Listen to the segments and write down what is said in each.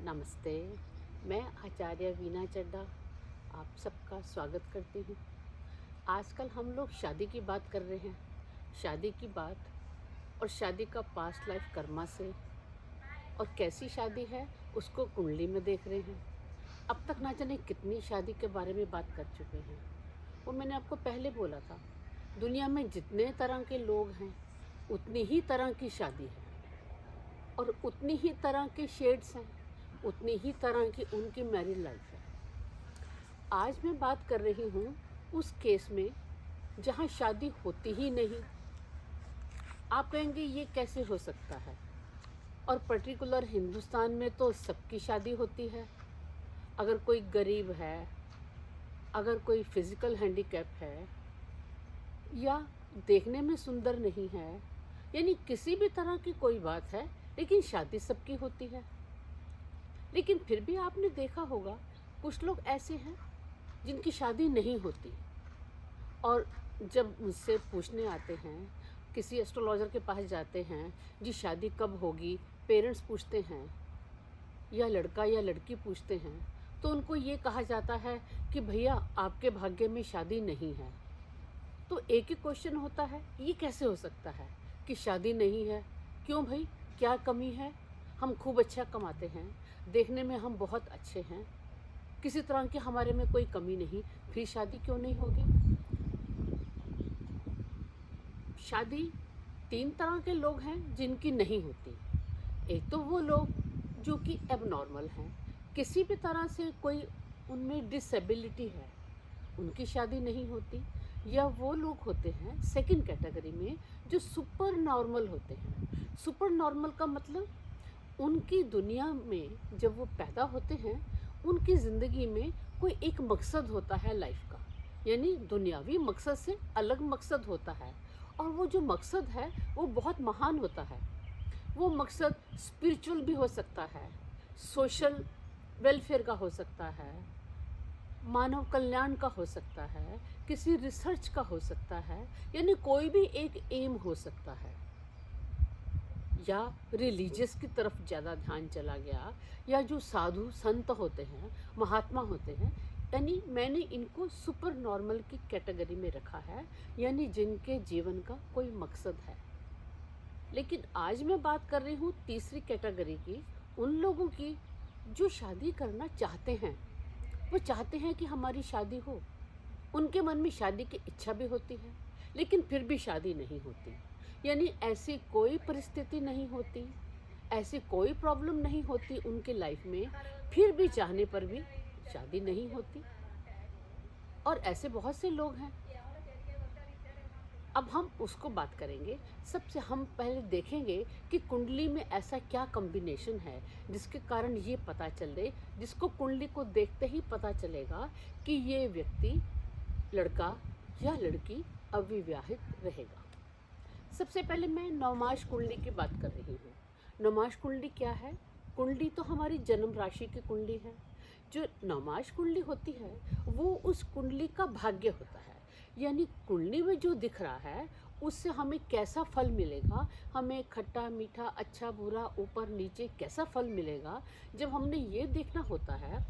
नमस्ते। मैं आचार्य वीना चड्डा आप सबका स्वागत करती हूँ। आजकल हम लोग शादी की बात कर रहे हैं, शादी की बात और शादी का पास्ट लाइफ कर्मा से, और कैसी शादी है उसको कुंडली में देख रहे हैं। अब तक ना जाने कितनी शादी के बारे में बात कर चुके हैं। वो मैंने आपको पहले बोला था, दुनिया में जितने तरह के लोग हैं उतनी ही तरह की शादी है और उतनी ही तरह के शेड्स हैं, उतनी ही तरह की उनकी मैरिड लाइफ है। आज मैं बात कर रही हूँ उस केस में जहाँ शादी होती ही नहीं। आप कहेंगे ये कैसे हो सकता है, और पर्टिकुलर हिंदुस्तान में तो सबकी शादी होती है। अगर कोई गरीब है, अगर कोई फिज़िकल हैंडीकैप है, या देखने में सुंदर नहीं है, यानी किसी भी तरह की कोई बात है, लेकिन शादी सबकी होती है। लेकिन फिर भी आपने देखा होगा कुछ लोग ऐसे हैं जिनकी शादी नहीं होती, और जब मुझसे पूछने आते हैं, किसी एस्ट्रोलॉजर के पास जाते हैं, जी शादी कब होगी, पेरेंट्स पूछते हैं या लड़का या लड़की पूछते हैं, तो उनको ये कहा जाता है कि भैया आपके भाग्य में शादी नहीं है। तो एक ही क्वेश्चन होता है, ये कैसे हो सकता है कि शादी नहीं है? क्यों भाई, क्या कमी है? हम खूब अच्छा कमाते हैं, देखने में हम बहुत अच्छे हैं, किसी तरह की हमारे में कोई कमी नहीं, फिर शादी क्यों नहीं होगी? शादी तीन तरह के लोग हैं जिनकी नहीं होती। एक तो वो लोग जो कि एबनॉर्मल हैं, किसी भी तरह से कोई उनमें डिसेबिलिटी है, उनकी शादी नहीं होती। या वो लोग होते हैं सेकंड कैटेगरी में जो सुपर नॉर्मल होते हैं। सुपर नॉर्मल का मतलब उनकी दुनिया में जब वो पैदा होते हैं, उनकी ज़िंदगी में कोई एक मकसद होता है लाइफ का, यानी दुनियावी मकसद से अलग मकसद होता है, और वो जो मकसद है वो बहुत महान होता है। वो मकसद स्पिरिचुअल भी हो सकता है, सोशल वेलफेयर का हो सकता है, मानव कल्याण का हो सकता है, किसी रिसर्च का हो सकता है, यानी कोई भी एक एम हो सकता है। या रिलीजियस की तरफ ज़्यादा ध्यान चला गया, या जो साधु संत होते हैं, महात्मा होते हैं, यानी मैंने इनको सुपर नॉर्मल की कैटेगरी में रखा है, यानी जिनके जीवन का कोई मकसद है। लेकिन आज मैं बात कर रही हूँ तीसरी कैटेगरी की, उन लोगों की जो शादी करना चाहते हैं। वो चाहते हैं कि हमारी शादी हो, उनके मन में शादी की इच्छा भी होती है, लेकिन फिर भी शादी नहीं होती। यानी ऐसी कोई परिस्थिति नहीं होती, ऐसी कोई प्रॉब्लम नहीं होती उनके लाइफ में, फिर भी चाहने पर भी शादी नहीं होती। और ऐसे बहुत से लोग हैं। अब हम उसको बात करेंगे। सबसे हम पहले देखेंगे कि कुंडली में ऐसा क्या कॉम्बिनेशन है जिसके कारण ये पता चले, जिसको कुंडली को देखते ही पता चलेगा कि ये व्यक्ति, लड़का या लड़की, अविवाहित रहेगा। सबसे पहले मैं नवमास कुंडली की बात कर रही हूँ। नवमास कुंडली क्या है? कुंडली तो हमारी जन्म राशि की कुंडली है। जो नवमास कुंडली होती है वो उस कुंडली का भाग्य होता है, यानी कुंडली में जो दिख रहा है उससे हमें कैसा फल मिलेगा, हमें खट्टा मीठा अच्छा बुरा ऊपर नीचे कैसा फल मिलेगा, जब हमने ये देखना होता है,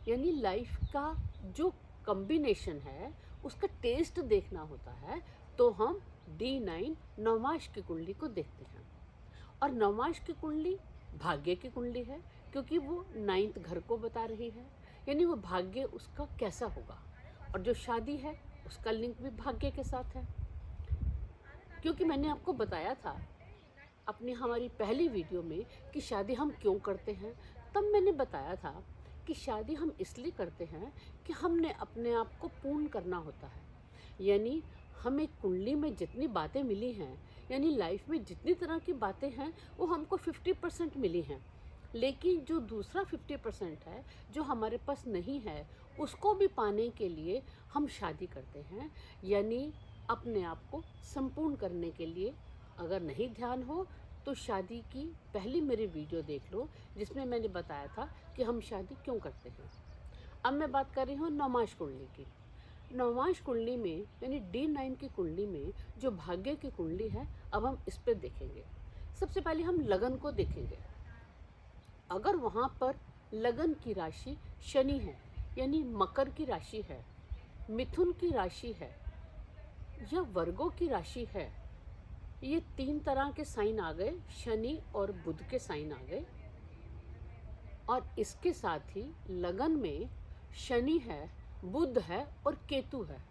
यानी लाइफ का जो कॉम्बिनेशन है उसका टेस्ट देखना होता है, तो हम D9 नवमास की कुंडली को देखते हैं। और नवमास की कुंडली भाग्य की कुंडली है, क्योंकि वो 9th घर को बता रही है, यानी वो भाग्य उसका कैसा होगा। और जो शादी है उसका लिंक भी भाग्य के साथ है, क्योंकि मैंने आपको बताया था अपनी हमारी पहली वीडियो में कि शादी हम क्यों करते हैं। तब मैंने बताया था कि शादी हम इसलिए करते हैं कि हमने अपने आप को पूर्ण करना होता है, यानी हमें कुंडली में जितनी बातें मिली हैं, यानी लाइफ में जितनी तरह की बातें हैं वो हमको 50% मिली हैं, लेकिन जो दूसरा 50% है जो हमारे पास नहीं है, उसको भी पाने के लिए हम शादी करते हैं, यानी अपने आप को संपूर्ण करने के लिए। अगर नहीं ध्यान हो तो शादी की पहली मेरी वीडियो देख लो, जिसमें मैंने बताया था कि हम शादी क्यों करते हैं। अब मैं बात कर रही हूँ नवमास कुंडली की। नवमास कुंडली में यानी D9 की कुंडली में जो भाग्य की कुंडली है, अब हम इस पर देखेंगे। सबसे पहले हम लगन को देखेंगे। अगर वहाँ पर लगन की राशि शनि है, यानी मकर की राशि है, मिथुन की राशि है या वर्गों की राशि है। ये 3 तरह के साइन आ गए, शनि और बुध के साइन आ गए। और इसके साथ ही लगन में शनि है, बुध है और केतु है।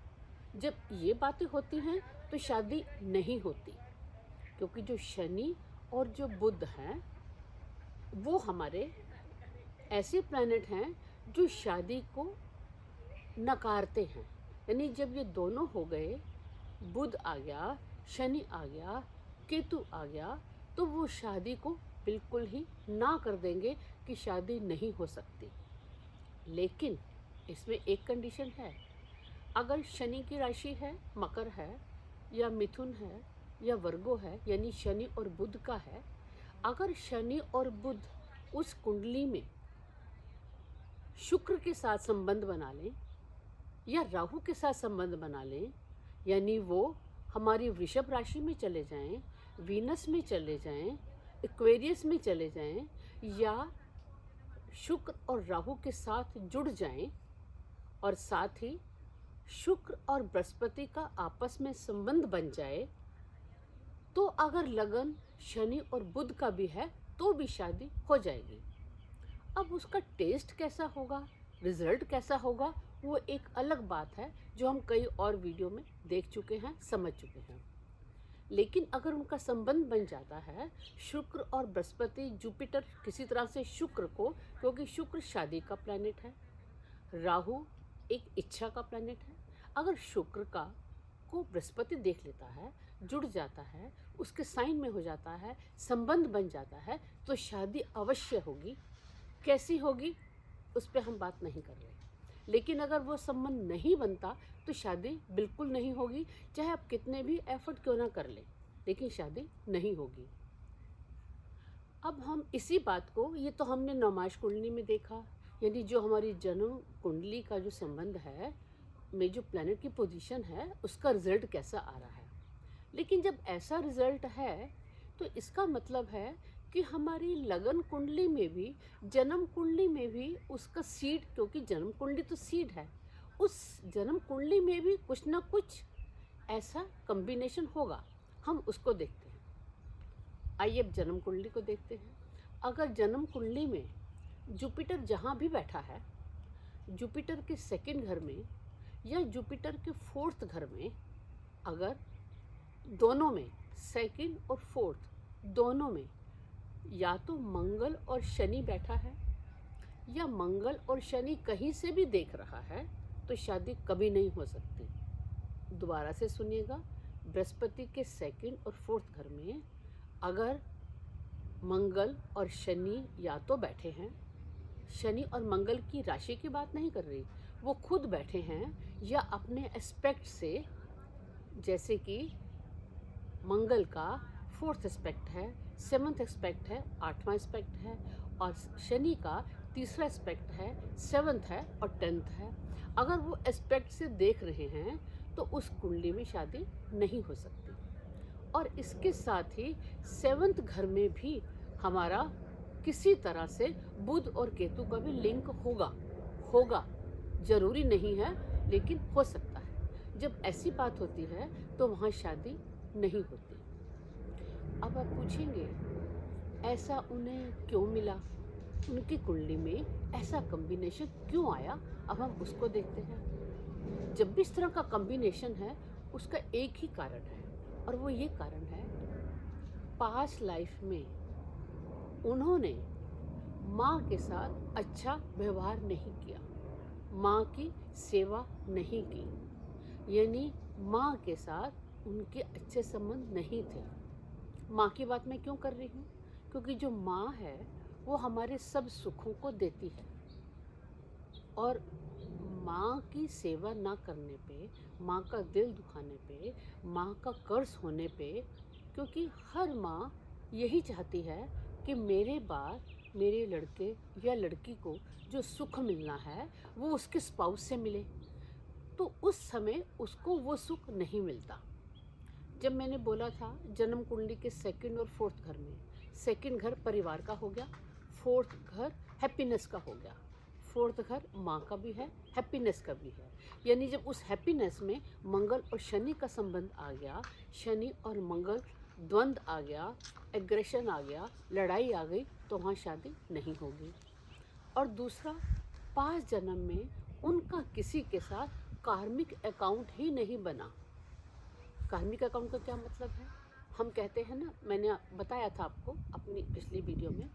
जब ये बातें होती हैं तो शादी नहीं होती, क्योंकि जो शनि और जो बुध हैं वो हमारे ऐसे प्लैनेट हैं जो शादी को नकारते हैं। यानी जब ये दोनों हो गए, बुध आ गया, शनि आ गया, केतु आ गया, तो वो शादी को बिल्कुल ही ना कर देंगे कि शादी नहीं हो सकती। लेकिन इसमें एक कंडीशन है, अगर शनि की राशि है, मकर है या मिथुन है या वर्गो है, यानी शनि और बुध का है, अगर शनि और बुध उस कुंडली में शुक्र के साथ संबंध बना लें या राहु के साथ संबंध बना लें, यानी वो हमारी वृषभ राशि में चले जाएं, वीनस में चले जाएं, एक्वेरियस में चले जाएं या शुक्र और राहु के साथ जुड़ जाएं, और साथ ही शुक्र और बृहस्पति का आपस में संबंध बन जाए, तो अगर लगन शनि और बुध का भी है तो भी शादी हो जाएगी। अब उसका टेस्ट कैसा होगा, रिजल्ट कैसा होगा, वो एक अलग बात है जो हम कई और वीडियो में देख चुके हैं, समझ चुके हैं। लेकिन अगर उनका संबंध बन जाता है, शुक्र और बृहस्पति, जुपिटर किसी तरह से शुक्र को, क्योंकि शुक्र शादी का प्लैनेट है, राहु एक इच्छा का प्लैनेट है, अगर शुक्र का को बृहस्पति देख लेता है, जुड़ जाता है, उसके साइन में हो जाता है, संबंध बन जाता है, तो शादी अवश्य होगी। कैसी होगी उस पर हम बात नहीं कर रहे। लेकिन अगर वो संबंध नहीं बनता तो शादी बिल्कुल नहीं होगी, चाहे आप कितने भी एफर्ट क्यों ना कर लें, लेकिन शादी नहीं होगी। अब हम इसी बात को, ये तो हमने नवमाश कुंडली में देखा, यानी जो हमारी जन्म कुंडली का जो संबंध है में जो प्लैनेट की पोजीशन है, उसका रिजल्ट कैसा आ रहा है। लेकिन जब ऐसा रिजल्ट है तो इसका मतलब है कि हमारी लगन कुंडली में भी, जन्म कुंडली में भी उसका सीड, क्योंकि जन्म कुंडली तो सीड है, उस जन्म कुंडली में भी कुछ ना कुछ ऐसा कॉम्बिनेशन होगा। हम उसको देखते हैं। आइए अब जन्म कुंडली को देखते हैं। अगर जन्म कुंडली में जुपिटर जहाँ भी बैठा है, जुपिटर के 2nd घर में या जुपिटर के 4th घर में, अगर दोनों में 2nd और 4th दोनों में या तो मंगल और शनि बैठा है या मंगल और शनि कहीं से भी देख रहा है, तो शादी कभी नहीं हो सकती। दोबारा से सुनिएगा, बृहस्पति के 2nd और 4th घर में अगर मंगल और शनि या तो बैठे हैं, शनि और मंगल की राशि की बात नहीं कर रही, वो खुद बैठे हैं या अपने एस्पेक्ट से, जैसे कि मंगल का 4th एस्पेक्ट है, 7th एस्पेक्ट है, 8वां एस्पेक्ट है, और शनि का 3रा एस्पेक्ट है, 7th है और 10th है। अगर वो एस्पेक्ट से देख रहे हैं तो उस कुंडली में शादी नहीं हो सकती। और इसके साथ ही 7th घर में भी हमारा किसी तरह से बुध और केतु का भी लिंक होगा, जरूरी नहीं है लेकिन हो सकता है। जब ऐसी बात होती है तो वहाँ शादी नहीं होती। अब आप पूछेंगे ऐसा उन्हें क्यों मिला, उनकी कुंडली में ऐसा कॉम्बिनेशन क्यों आया। अब हम उसको देखते हैं। जब भी इस तरह का कॉम्बिनेशन है उसका एक ही कारण है, और वो ये कारण है, पास्ट लाइफ में उन्होंने माँ के साथ अच्छा व्यवहार नहीं किया, माँ की सेवा नहीं की, यानी माँ के साथ उनके अच्छे संबंध नहीं थे। माँ की बात मैं क्यों कर रही हूँ, क्योंकि जो माँ है वो हमारे सब सुखों को देती है, और माँ की सेवा ना करने पे, माँ का दिल दुखाने पे, माँ का कर्ज होने पे, क्योंकि हर माँ यही चाहती है कि मेरे बाद मेरे लड़के या लड़की को जो सुख मिलना है वो उसके स्पाउस से मिले, तो उस समय उसको वो सुख नहीं मिलता। जब मैंने बोला था जन्म कुंडली के 2nd और 4th घर में, 2nd घर परिवार का हो गया, फोर्थ घर हैप्पीनेस का हो गया, फोर्थ घर माँ का भी है, हैप्पीनेस का भी है। यानी जब उस हैप्पीनेस में मंगल और शनि का संबंध आ गया, शनि और मंगल द्वंद्व आ गया, एग्रेशन आ गया, लड़ाई आ गई, तो वहाँ शादी नहीं होगी। और दूसरा, 5 जन्म में उनका किसी के साथ कार्मिक अकाउंट ही नहीं बना। कार्मिक अकाउंट का क्या मतलब है? हम कहते हैं ना, मैंने बताया था आपको अपनी पिछली वीडियो में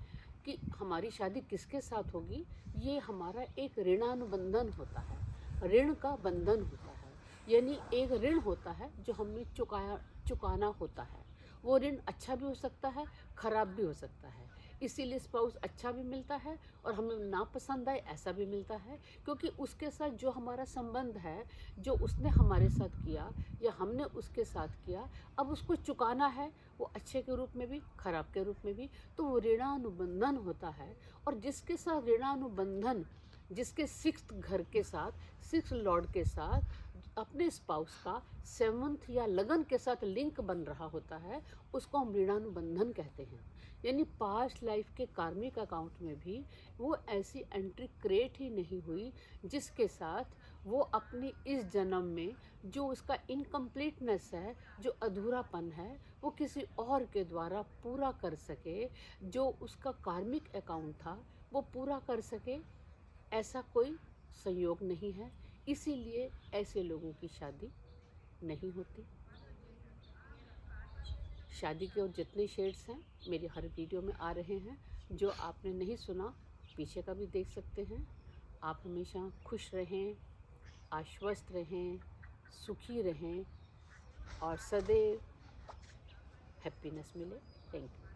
कि हमारी शादी किसके साथ होगी, ये हमारा एक ऋणानुबंधन होता है, ऋण का बंधन होता है। यानी एक ऋण होता है जो हमें चुकाना होता है। वो ऋण अच्छा भी हो सकता है, खराब भी हो सकता है। इसीलिए स्पाउस अच्छा भी मिलता है और हमें ना पसंद आए ऐसा भी मिलता है, क्योंकि उसके साथ जो हमारा संबंध है, जो उसने हमारे साथ किया या हमने उसके साथ किया, अब उसको चुकाना है, वो अच्छे के रूप में भी, खराब के रूप में भी, तो वो ऋणानुबंधन होता है। और जिसके साथ ऋणानुबंधन, जिसके 6th घर के साथ, 6th लॉर्ड के साथ अपने स्पाउस का 7th या लगन के साथ लिंक बन रहा होता है, उसको हम ऋणानुबंधन कहते हैं। यानी पास्ट लाइफ के कार्मिक अकाउंट में भी वो ऐसी एंट्री क्रिएट ही नहीं हुई जिसके साथ वो अपने इस जन्म में जो उसका इनकम्प्लीटनेस है, जो अधूरापन है, वो किसी और के द्वारा पूरा कर सके, जो उसका कार्मिक अकाउंट था वो पूरा कर सके। ऐसा कोई संयोग नहीं है, इसीलिए ऐसे लोगों की शादी नहीं होती। शादी के और जितने शेड्स हैं मेरी हर वीडियो में आ रहे हैं, जो आपने नहीं सुना पीछे का भी देख सकते हैं। आप हमेशा खुश रहें, आश्वस्त रहें, सुखी रहें और सदैव हैप्पीनेस मिले। Thank you.